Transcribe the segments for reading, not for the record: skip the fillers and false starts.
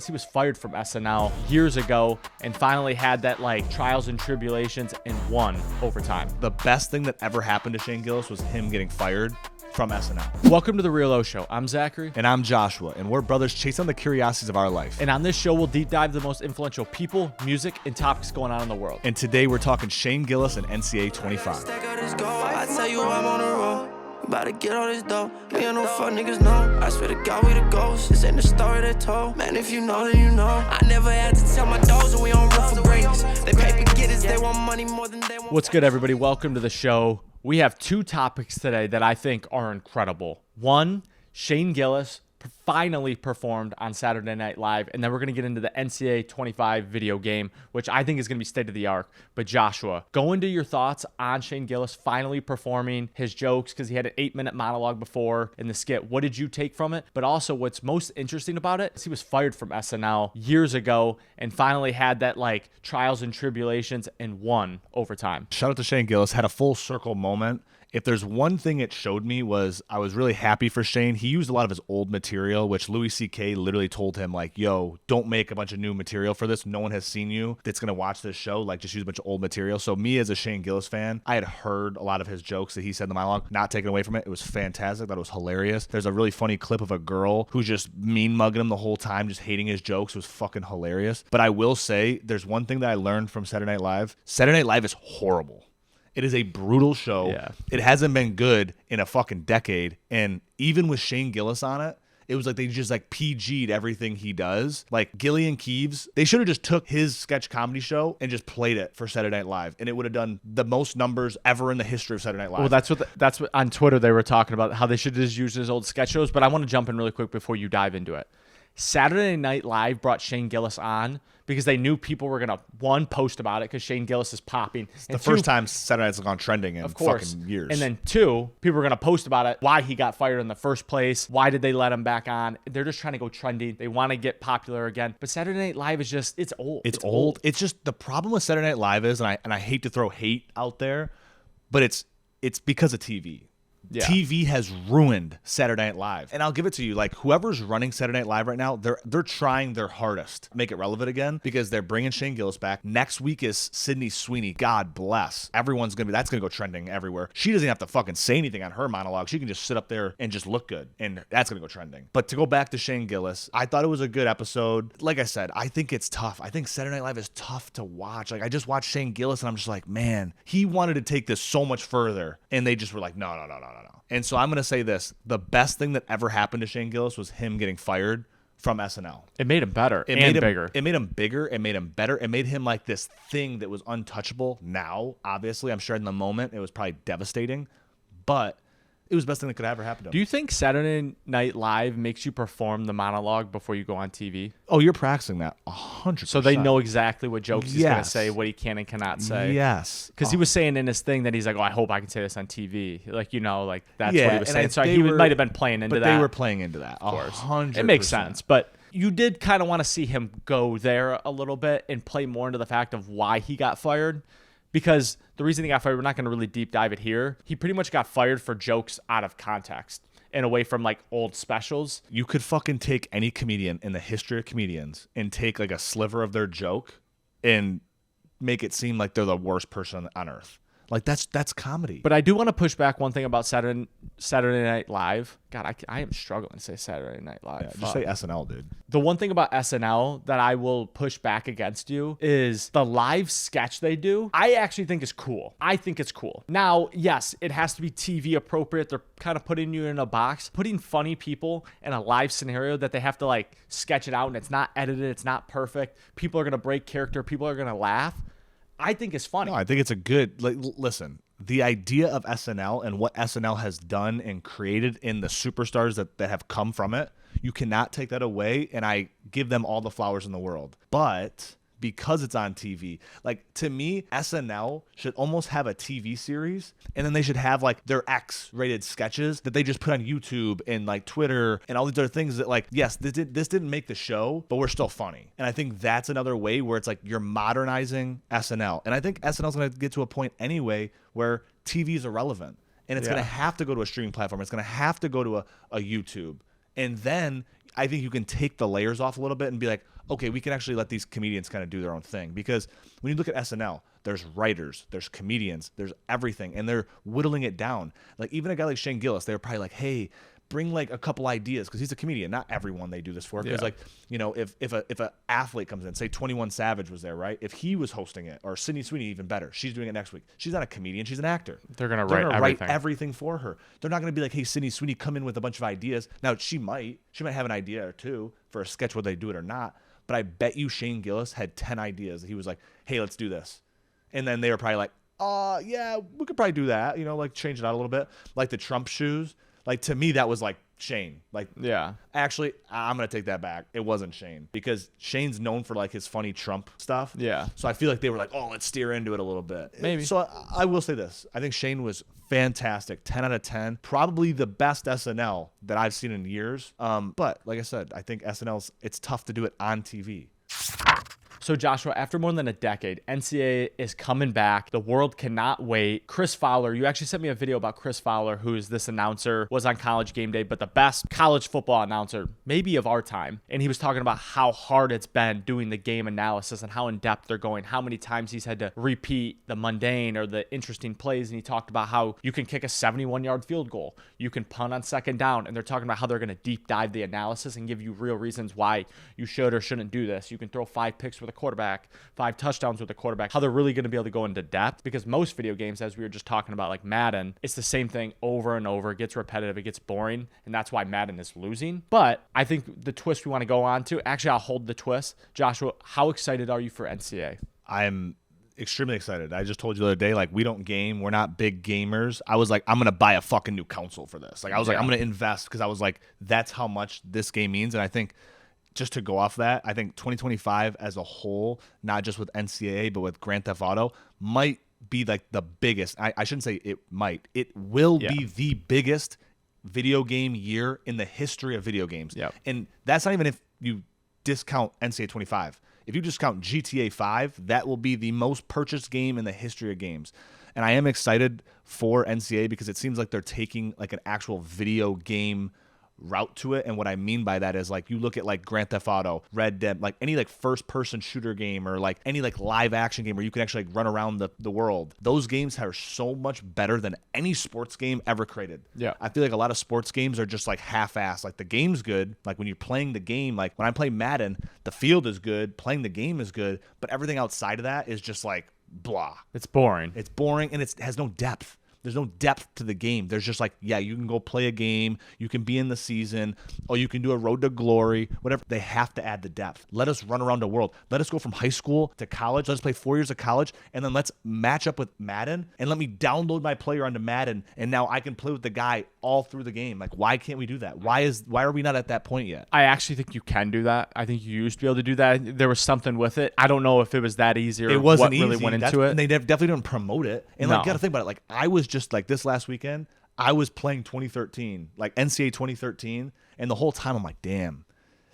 He was fired from SNL years ago and finally had that like trials and tribulations and won overtime. The best thing that ever happened to Shane Gillis was him getting fired from SNL. Welcome to The Real Oshow. I'm Zachary. And I'm Joshua, and we're brothers chasing the curiosities of our life. And on this show, we'll deep dive the most influential people, music, and topics going on in the world. And today we're talking Shane Gillis and NCAA 25. I tell you I'm on the road. About to get all this dough. Me and no fuck niggas know. I swear to God we the ghosts. This ain't the story they told. Man, if you know, then you know. I never had to tell my dogs and we on rough for greatness. They paper getters, they want money more than they want. What's good, everybody? Welcome to the show. We have two topics today that I think are incredible. One, Shane Gillis finally performed on Saturday Night Live, and then we're going to get into the NCAA 25 video game, which I think is going to be state of the art. But Joshua, go into your thoughts on Shane Gillis finally performing his jokes, because he had an 8-minute monologue before in the skit. What did you take from it? But also what's most interesting about it is he was fired from SNL years ago and finally had that like trials and tribulations and won overtime. Shout out to Shane Gillis, had a full circle moment. If there's one thing it showed me was I was really happy for Shane. He used a lot of his old material, which Louis C.K. literally told him, like, yo, don't make a bunch of new material for this. No one has seen you that's going to watch this show. Like, just use a bunch of old material. So me as a Shane Gillis fan, I had heard a lot of his jokes that he said in the monologue, not taken away from it. It was fantastic. That was hilarious. There's a really funny clip of a girl who's just mean mugging him the whole time, just hating his jokes. It was fucking hilarious. But I will say there's one thing that I learned from Saturday Night Live. Saturday Night Live is horrible. It is a brutal show. Yeah. It hasn't been good in a fucking decade. And even with Shane Gillis on it, it was like they just like PG'd everything he does. Like Gillian Keeves, they should have just took his sketch comedy show and just played it for Saturday Night Live, and it would have done the most numbers ever in the history of Saturday Night Live. Well, that's what on Twitter they were talking about, how they should just use his old sketch shows. But I want to jump in really quick before you dive into it. Saturday Night Live brought Shane Gillis on because they knew people were going to, one, post about it because Shane Gillis is popping. It's the first time Saturday Night's gone trending in fucking years. And then two, people were going to post about it, why he got fired in the first place, why did they let him back on. They're just trying to go trending. They want to get popular again. But Saturday Night Live is just, it's old. It's old. It's just the problem with Saturday Night Live is, and I hate to throw hate out there, but it's because of TV. Yeah. TV has ruined Saturday Night Live. And I'll give it to you, like whoever's running Saturday Night Live right now, they're trying their hardest to make it relevant again because they're bringing Shane Gillis back. Next week is Sydney Sweeney. God bless. That's going to go trending everywhere. She doesn't have to fucking say anything on her monologue. She can just sit up there and just look good, and that's going to go trending. But to go back to Shane Gillis, I thought it was a good episode. Like I said, I think it's tough. I think Saturday Night Live is tough to watch. Like I just watched Shane Gillis and I'm just like, man, he wanted to take this so much further, and they just were like, no. And so I'm going to say this. The best thing that ever happened to Shane Gillis was him getting fired from SNL. It made him better It made him bigger. It made him bigger. It made him better. It made him like this thing that was untouchable. Now, obviously, I'm sure in the moment it was probably devastating, but it was the best thing that could ever happen to him. Do you think Saturday Night Live makes you perform the monologue before you go on TV? Oh, you're practicing that 100%. So they know exactly what jokes he's going to say, what he can and cannot say. Yes. Because he was saying in his thing that he's like, oh, I hope I can say this on TV. Like, like that's yeah, what he was saying. So he might have been playing into that. But they were playing into that, of course. 100%. It makes sense. But you did kind of want to see him go there a little bit and play more into the fact of why he got fired. Because the reason he got fired, we're not going to really deep dive it here. He pretty much got fired for jokes out of context and away from like old specials. You could fucking take any comedian in the history of comedians and take like a sliver of their joke and make it seem like they're the worst person on earth. Like that's comedy. But I do want to push back one thing about Saturday Night Live. God, I am struggling to say Saturday Night Live. Yeah, just say SNL, dude. The one thing about SNL that I will push back against you is the live sketch they do. I actually think is cool. I think it's cool. Now, yes, it has to be TV appropriate. They're kind of putting you in a box, putting funny people in a live scenario that they have to like sketch it out, and it's not edited. It's not perfect. People are going to break character. People are going to laugh. I think it's funny. No, I think it's a good, listen, the idea of SNL and what SNL has done and created in the superstars that have come from it, you cannot take that away, and I give them all the flowers in the world. But because it's on TV. Like, to me, SNL should almost have a TV series, and then they should have like their X-rated sketches that they just put on YouTube and like Twitter and all these other things that, like, yes, this didn't make the show, but we're still funny. And I think that's another way where it's like you're modernizing SNL. And I think SNL's going to get to a point anyway where TV is irrelevant. And it's going to have to go to a streaming platform. It's going to have to go to a YouTube. And then I think you can take the layers off a little bit and be like, okay, we can actually let these comedians kind of do their own thing. Because when you look at SNL, there's writers, there's comedians, there's everything, and they're whittling it down. Like even a guy like Shane Gillis, they were probably like, hey, bring like a couple ideas, because he's a comedian. Not everyone they do this for. Because like, you know, if a athlete comes in, say 21 Savage was there, right? If he was hosting it, or Sydney Sweeney, even better, she's doing it next week. She's not a comedian, she's an actor. They're gonna write everything for her. They're not gonna be like, hey, Sydney Sweeney, come in with a bunch of ideas. Now she might have an idea or two for a sketch, whether they do it or not. But I bet you Shane Gillis had 10 ideas. He was like, hey, let's do this. And then they were probably like, yeah, we could probably do that. You know, like change it out a little bit. Like the Trump shoes. Like to me, that was like Shane. Like, yeah. Actually, I'm going to take that back. It wasn't Shane, because Shane's known for like his funny Trump stuff. Yeah. So I feel like they were like, oh, let's steer into it a little bit. Maybe. So I will say this. I think Shane was fantastic. 10 out of 10. Probably the best SNL that I've seen in years. But like I said, I think it's tough to do it on TV. So Joshua, after more than a decade, NCAA is coming back. The world cannot wait. Chris Fowler, you actually sent me a video about Chris Fowler, who's this announcer, was on College Game Day, but the best college football announcer maybe of our time. And he was talking about how hard it's been doing the game analysis and how in-depth they're going, how many times he's had to repeat the mundane or the interesting plays. And he talked about how you can kick a 71-yard field goal. You can punt on second down. And they're talking about how they're going to deep dive the analysis and give you real reasons why you should or shouldn't do this. You can throw 5 picks with a quarterback, 5 touchdowns with a quarterback, how they're really going to be able to go into depth, because most video games, as we were just talking about, like Madden, it's the same thing over and over. It gets repetitive, it gets boring, and that's why Madden is losing. But I think the twist we want to go on to, actually I'll hold the twist. Joshua, how excited are you for NCAA? I'm extremely excited. I just told you the other day, like, we don't game. We're not big gamers. I was like, I'm going to buy a fucking new console for this. Like, I was like, I'm going to invest, because I was like, that's how much this game means. And I think, just to go off that, I think 2025 as a whole, not just with NCAA, but with Grand Theft Auto, might be like the biggest. I shouldn't say it might. It will be the biggest video game year in the history of video games. Yep. And that's not even if you discount NCAA 25. If you discount GTA 5, that will be the most purchased game in the history of games. And I am excited for NCAA because it seems like they're taking like an actual video game route to it. And what I mean by that is, like, you look at like Grand Theft Auto, Red Dead, like any like first person shooter game, or like any like live action game where you can actually like run around the world. Those games are so much better than any sports game ever created. Yeah. I feel like a lot of sports games are just like half-assed. Like the game's good. Like when you're playing the game, like when I play Madden, the field is good, playing the game is good, but everything outside of that is just like blah. It's boring. It's boring, and it has no depth. There's no depth to the game. There's just like, yeah, you can go play a game. You can be in the season. Or you can do a road to glory, whatever. They have to add the depth. Let us run around the world. Let us go from high school to college. Let's play 4 years of college. And then let's match up with Madden. And let me download my player onto Madden. And now I can play with the guy all through the game. Like, why can't we do that? Why are we not at that point yet? I actually think you can do that. I think you used to be able to do that. There was something with it. I don't know if it was that easy or it wasn't what really easy. went into it. And they definitely didn't promote it. And like, you got to think about it. Like, I was just like this last weekend, I was playing 2013, like NCAA 2013, and the whole time I'm like, damn,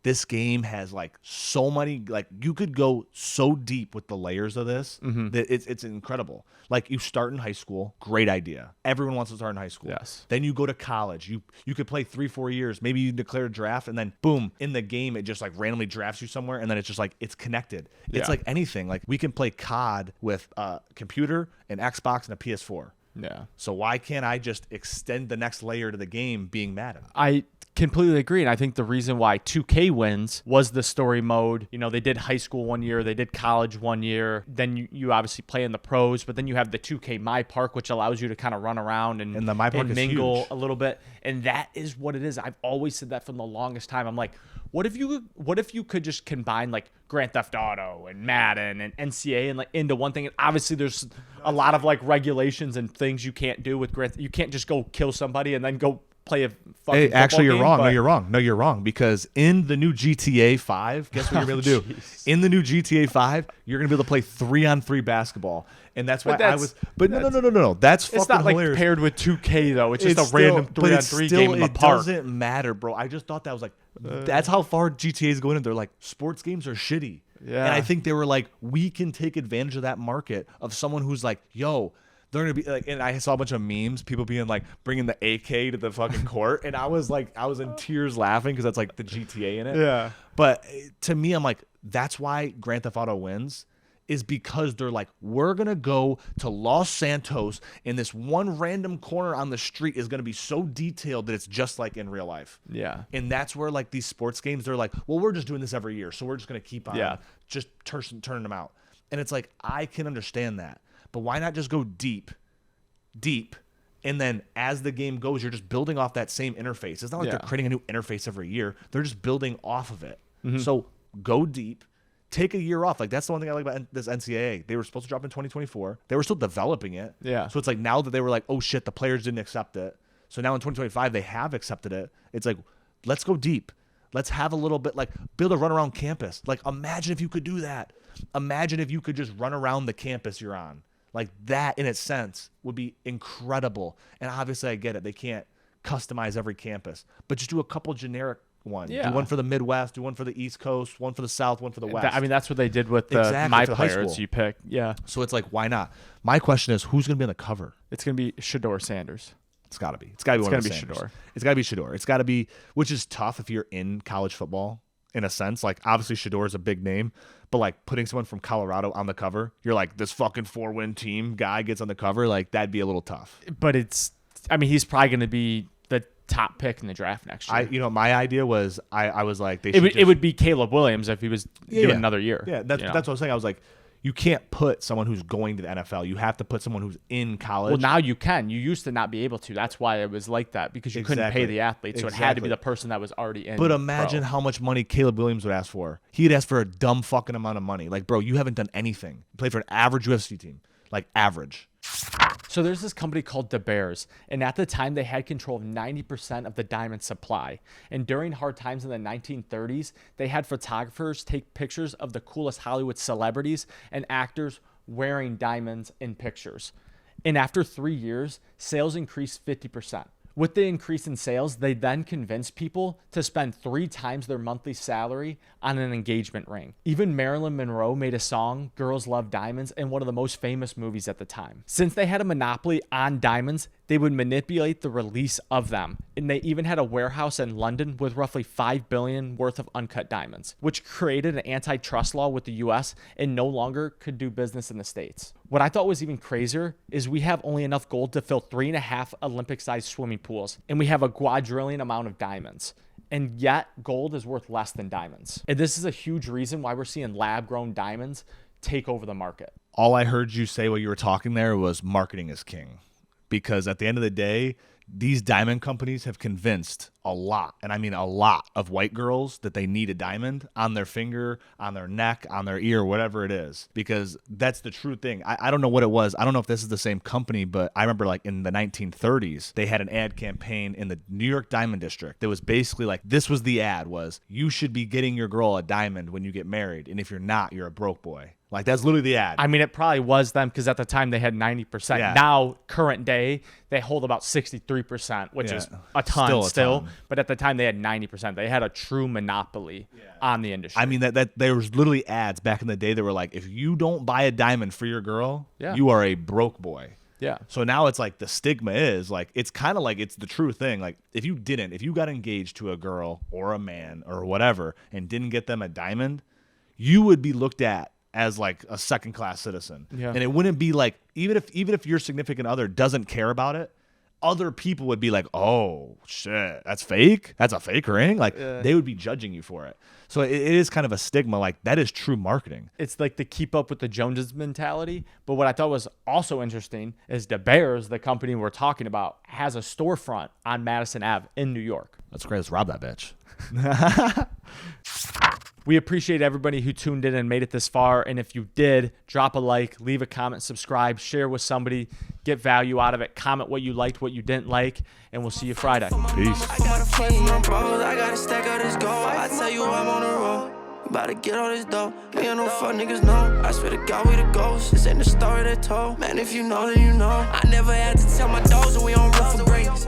this game has like so many, like you could go so deep with the layers of this that it's incredible. Like you start in high school, great idea. Everyone wants to start in high school. Yes. Then you go to college. You could play 3-4 years. Maybe you declare a draft, and then boom, in the game it just like randomly drafts you somewhere, and then it's just like it's connected. It's like anything. Like we can play COD with a computer, an Xbox, and a PS4. Yeah. So why can't I just extend the next layer to the game being Madden? I completely agree. And I think the reason why 2K wins was the story mode. You know, they did high school 1 year, they did college 1 year. Then you obviously play in the pros, but then you have the 2K My Park, which allows you to kind of run around and the My Park and is mingle huge. A little bit. And that is what it is. I've always said that from the longest time. I'm like, what if you could just combine like Grand Theft Auto and Madden and NCAA and like into one thing? And obviously there's a lot of like regulations and things you can't do with Grand. You can't just go kill somebody and then go play a fucking Hey, actually, you're game, wrong. but... No, you're wrong. Because in the new GTA 5, guess what you're going to do? In the new GTA 5, you're going to be able to play 3-on-3 basketball. And that's why I was... But no. That's fucking hilarious. It's not like paired with 2K, though. It's just a random 3-on-3 game in the park. It doesn't matter, bro. I just thought that was like... that's how far GTA is going in. They're like, sports games are shitty. Yeah. And I think they were like, we can take advantage of that market of someone who's like, yo... they're gonna be like, and I saw a bunch of memes, people being like bringing the AK to the fucking court, and I was in tears laughing because that's like the GTA in it. Yeah. But to me, I'm like, that's why Grand Theft Auto wins, is because they're like, we're gonna go to Los Santos, and this one random corner on the street is gonna be so detailed that it's just like in real life. Yeah. And that's where like these sports games, they're like, well, we're just doing this every year, so we're just gonna keep on just turning them out. And it's like, I can understand that, but why not just go deep, and then as the game goes, you're just building off that same interface. It's not like they're creating a new interface every year. They're just building off of it. So go deep. Take a year off. Like, that's the one thing I like about this NCAA. They were supposed to drop in 2024. They were still developing it. Yeah. So it's like now that they were like, oh shit, the players didn't accept it. So now in 2025, they have accepted it. It's like, let's go deep. Let's have a little bit, like, build a run around campus. Like, imagine if you could do that. Imagine if you could just run around the campus you're on. Like, that in its sense would be incredible. And obviously I get it. They can't customize every campus, but just do a couple generic one. Yeah. Do one for the Midwest, do one for the East Coast, one for the South, one for the West. I mean, that's what they did with my for high players school. you pick. Yeah. So it's like, why not? My question is, who's going to be on the cover? It's going to be Shedeur Sanders. It's got to be. It's got to be one of the Sanders. Shedeur. It's got to be Shedeur. It's got to be, which is tough if you're in college football in a sense. Like, obviously Shedeur is a big name, but like putting someone from Colorado on the cover, you're like, this fucking 4-win team guy gets on the cover. Like, that'd be a little tough. But he's probably going to be the top pick in the draft next year. My idea was, I was like, it would be Caleb Williams if he was doing another year. Yeah, that's what I was saying. I was like, you can't put someone who's going to the NFL. You have to put someone who's in college. Well, now you can. You used to not be able to. That's why it was like that, because you couldn't pay the athletes. So it had to be the person that was already in. But imagine how much money Caleb Williams would ask for. He'd ask for a dumb fucking amount of money. Like, bro, you haven't done anything. You played for an average UFC team. Like, average. So there's this company called the Bears, and at the time they had control of 90% of the diamond supply. And during hard times in the 1930s, they had photographers take pictures of the coolest Hollywood celebrities and actors wearing diamonds in pictures. And after 3 years, sales increased 50%. With the increase in sales, they then convinced people to spend 3 times their monthly salary on an engagement ring. Even Marilyn Monroe made a song, Girls Love Diamonds, in one of the most famous movies at the time. Since they had a monopoly on diamonds, they would manipulate the release of them. And they even had a warehouse in London with roughly $5 billion worth of uncut diamonds, which created an antitrust law with the US and no longer could do business in the States. What I thought was even crazier is we have only enough gold to fill 3.5 Olympic-sized swimming pools, and we have a quadrillion amount of diamonds. And yet gold is worth less than diamonds. And this is a huge reason why we're seeing lab-grown diamonds take over the market. All I heard you say while you were talking there was marketing is king. Because at the end of the day, these diamond companies have convinced a lot, and I mean a lot, of white girls that they need a diamond on their finger, on their neck, on their ear, whatever it is, because that's the true thing. I don't know what it was. I don't know if this is the same company, but I remember like in the 1930s, they had an ad campaign in the New York Diamond District that was basically like, this was the ad was, you should be getting your girl a diamond when you get married, and if you're not, you're a broke boy. Like, that's literally the ad. I mean, it probably was them because at the time they had 90%. Yeah. Now, current day, they hold about 63%, which is a ton still. But at the time, they had 90%. They had a true monopoly on the industry. I mean, that there was literally ads back in the day that were like, if you don't buy a diamond for your girl, you are a broke boy. Yeah. So now it's like the stigma is like, it's kind of like it's the true thing. Like, if you got engaged to a girl or a man or whatever and didn't get them a diamond, you would be looked at as like a second-class citizen. Yeah. And it wouldn't be like, even if your significant other doesn't care about it, other people would be like, oh shit, that's fake? That's a fake ring? Like, they would be judging you for it. So it is kind of a stigma. Like, that is true marketing. It's like the keep up with the Joneses mentality. But what I thought was also interesting is the Bears, the company we're talking about, has a storefront on Madison Ave in New York. That's great. Let's rob that bitch. We appreciate everybody who tuned in and made it this far. And if you did, drop a like, leave a comment, subscribe, share with somebody, get value out of it, comment what you liked, what you didn't like, and we'll see you Friday. Peace. I got a friend from my bros, I got a stack of this gold. I tell you I'm on the road, about to get all this dough. Me and no fuck niggas know. I swear to God we the ghosts. This ain't the story they told. Man, if you know, then you know. I never had to tell my dogs that we on rough for greatness.